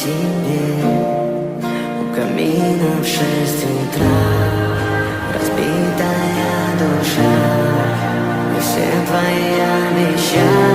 тебе у камина в 6 утра. Разбитая душа, и все твои обещания